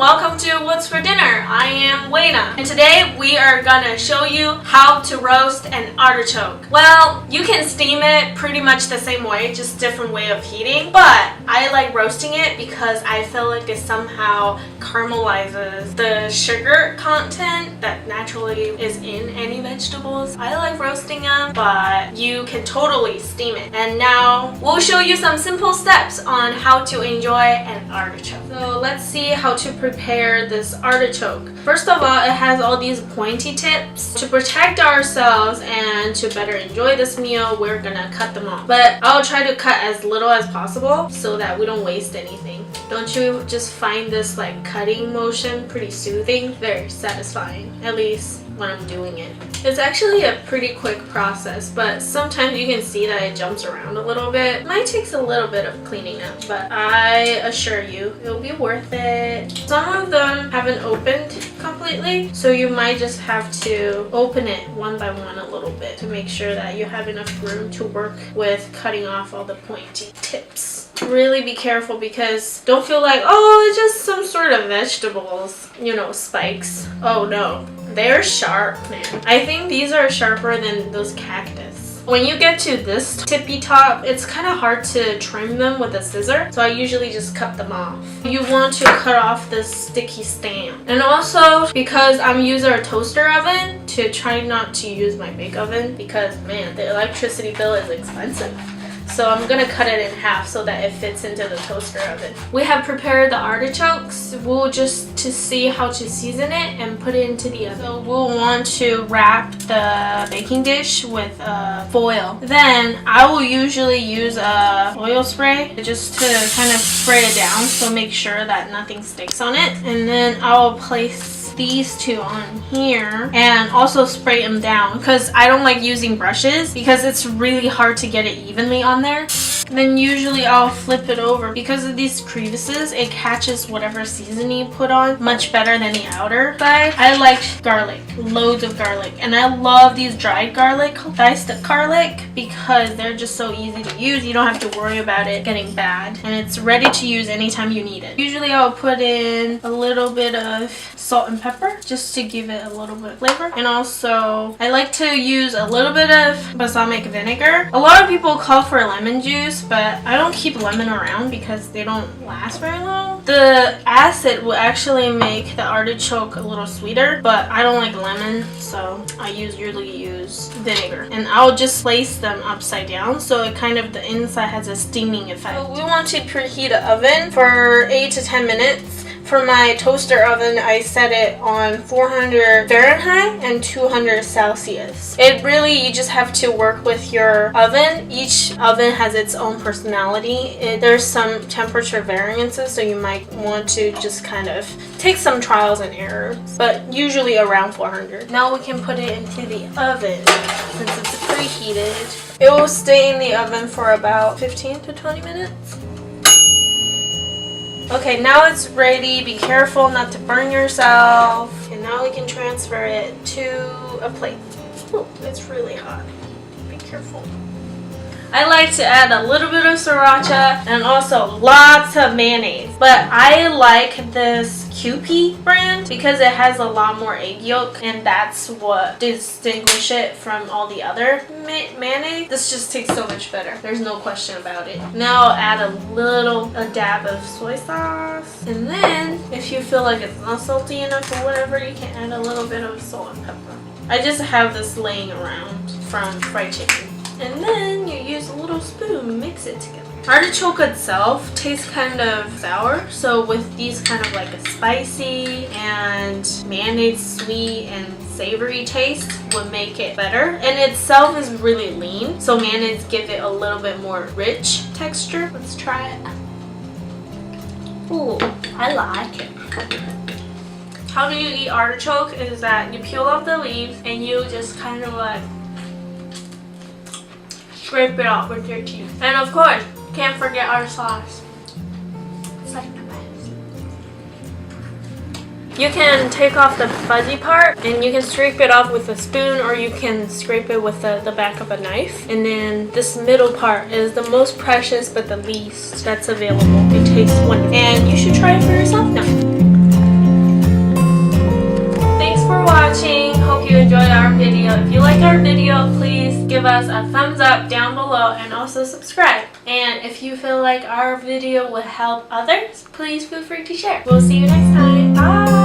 welcome to What's for Dinner. I am Wayna, and today we are gonna show you how to roast an artichoke. Well, you can steam it pretty much the same way, just different way of heating, but I like roasting it because I feel like it somehow caramelizes the sugar content that naturally is in any vegetables. I like roasting them, but you can totally steam it. And now we'll show you some simple steps on how to enjoy an artichoke. So let's see how to prepare this artichoke. First of all, it has all these pointy tips. To protect ourselves and to better enjoy this meal, we're gonna cut them off. But I'll try to cut as little as possible so that we don't waste anything. Don't you just find this like cutting motion pretty soothing? Very satisfying, at least when I'm doing it. It's actually a pretty quick process, but sometimes you can see that it jumps around a little bit. Mine takes a little bit of cleaning up, but I assure you it'll be worth it. Some of them haven't opened completely, so you might just have to open it one by one a little bit to make sure that you have enough room to work with cutting off all the pointy tips. Really be careful because don't feel like, oh, it's just some sort of vegetables, you know, spikes. Oh no, they're sharp, man. I think these are sharper than those cactus. When you get to this tippy top, it's kind of hard to trim them with a scissor, so I usually just cut them off. You want to cut off this sticky stem. And also, because I'm using a toaster oven, to try not to use my bake oven because, man, the electricity bill is expensive. So I'm gonna cut it in half so that it fits into the toaster oven. We have prepared the artichokes. We'll just to see how to season it and put it into the oven. So we'll want to wrap the baking dish with foil. Then I will usually use a oil spray just to kind of spray it down, so make sure that nothing sticks on it. And then I'll place these two on here and also spray them down because I don't like using brushes because it's really hard to get it evenly on there. Then usually I'll flip it over. Because of these crevices, it catches whatever seasoning you put on much better than the outer side. I like garlic, loads of garlic, and I love these dried garlic, diced garlic, because they're just so easy to use. You don't have to worry about it getting bad, and it's ready to use anytime you need it. Usually I'll put in a little bit of salt and pepper just to give it a little bit of flavor, and also I like to use a little bit of balsamic vinegar. A lot of people call for lemon juice, but I don't keep lemon around because they don't last very long. The acid will actually make the artichoke a little sweeter, but I don't like lemon, so I usually use vinegar. And I'll just place them upside down so it kind of the inside has a steaming effect. So we want to preheat the oven for 8 to 10 minutes. For my toaster oven, I set it on 400 Fahrenheit and 200 Celsius. It really, you just have to work with your oven. Each oven has its own personality. There's some temperature variances, so you might want to just kind of take some trials and errors, but usually around 400. Now we can put it into the oven since it's preheated. It will stay in the oven for about 15 to 20 minutes. Okay, now it's ready. Be careful not to burn yourself. And now we can transfer it to a plate. Oh, it's really hot. Be careful. I like to add a little bit of sriracha and also lots of mayonnaise. But I like this Kiwpie brand because it has a lot more egg yolk, and that's what distinguishes it from all the other mayonnaise. This just tastes so much better. There's no question about it. Now I'll add a dab of soy sauce. And then if you feel like it's not salty enough or whatever, you can add a little bit of salt and pepper. I just have this laying around from fried chicken. And then you use a little spoon, mix it together. Artichoke itself tastes kind of sour, so with these kind of like a spicy and mayonnaise sweet and savory taste would make it better. And itself is really lean, so mayonnaise give it a little bit more rich texture. Let's try it. Ooh, I like it. How do you eat artichoke is that you peel off the leaves and you just kind of like scrape it off with your teeth. And of course, can't forget our sauce. It's like the best. You can take off the fuzzy part and you can scrape it off with a spoon, or you can scrape it with the back of a knife. And then this middle part is the most precious but the least that's available. It tastes wonderful. And you should try it for yourself now. enjoyed our video. If you like our video, please give us a thumbs up down below and also subscribe. And if you feel like our video would help others, please feel free to share. We'll see you next time. Bye!